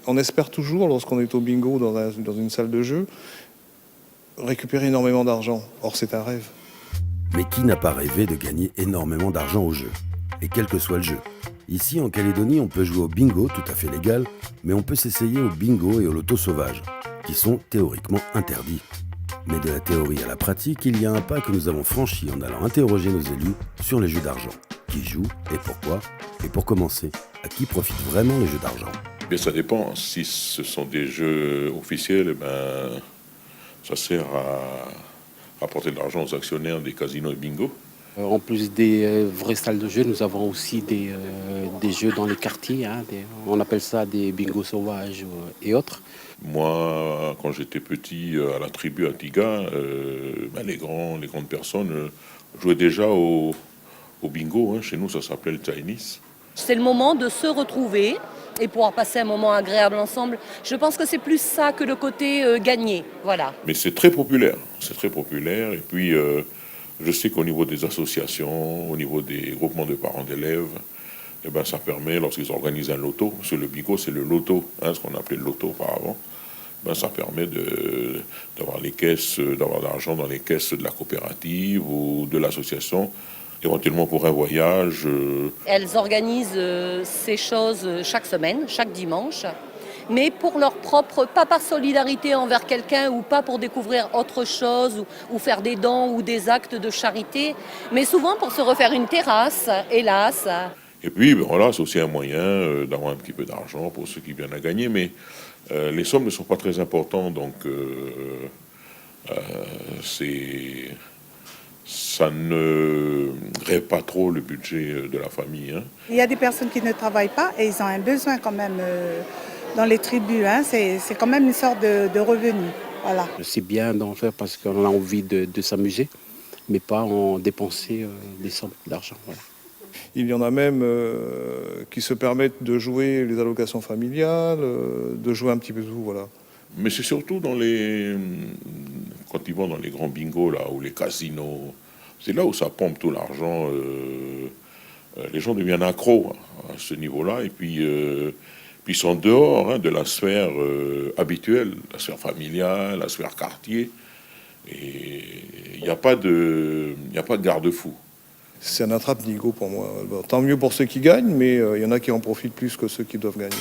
On espère toujours, lorsqu'on est au bingo dans une salle de jeu, récupérer énormément d'argent. Or, c'est un rêve. Mais qui n'a pas rêvé de gagner énormément d'argent au jeu? Et quel que soit le jeu. Ici, en Calédonie, on peut jouer au bingo, tout à fait légal, mais on peut s'essayer au bingo et au loto sauvage, qui sont théoriquement interdits. Mais de la théorie à la pratique, il y a un pas que nous avons franchi en allant interroger nos élus sur les jeux d'argent. Qui jouent et pourquoi? Et pour commencer, à qui profitent vraiment les jeux d'argent? Mais ça dépend. Si ce sont des jeux officiels, ça sert à apporter de l'argent aux actionnaires des casinos et bingo. En plus des vraies salles de jeu, nous avons aussi des jeux dans les quartiers. On appelle ça des bingos sauvages et autres. Moi, quand j'étais petit, à la tribu Antigua, les grandes personnes jouaient déjà au bingo. Chez nous, ça s'appelait le Chinese. C'est le moment de se retrouver et pouvoir passer un moment agréable ensemble. Je pense que c'est plus ça que le côté gagné, voilà. Mais c'est très populaire, Et puis, je sais qu'au niveau des associations, au niveau des groupements de parents d'élèves, ça permet, lorsqu'ils organisent un loto, parce que le bingo, c'est le loto, ce qu'on appelait le loto auparavant, ça permet d'avoir d'avoir de l'argent dans les caisses de la coopérative ou de l'association, éventuellement pour un voyage. Elles organisent ces choses chaque semaine, chaque dimanche, mais pour leur propre, pas par solidarité envers quelqu'un ou pas pour découvrir autre chose ou faire des dons ou des actes de charité, mais souvent pour se refaire une terrasse, hélas. Et puis, c'est aussi un moyen d'avoir un petit peu d'argent pour ceux qui viennent à gagner, mais les sommes ne sont pas très importantes, donc ça ne règle pas trop le budget de la famille. Il y a des personnes qui ne travaillent pas et ils ont un besoin quand même dans les tribus. C'est quand même une sorte de revenu. Voilà. C'est bien d'en faire parce qu'on a envie de s'amuser, mais pas en dépenser des sommes d'argent. Voilà. Il y en a même qui se permettent de jouer les allocations familiales, de jouer un petit peu tout, voilà. Mais c'est surtout quand ils vont dans les grands bingos là, ou les casinos, c'est là où ça pompe tout l'argent. Les gens deviennent accros à ce niveau-là, et puis ils sont dehors de la sphère habituelle, la sphère familiale, la sphère quartier, et il n'y a pas de garde-fou. C'est un attrape-nigo pour moi. Tant mieux pour ceux qui gagnent, mais il y en a qui en profitent plus que ceux qui doivent gagner.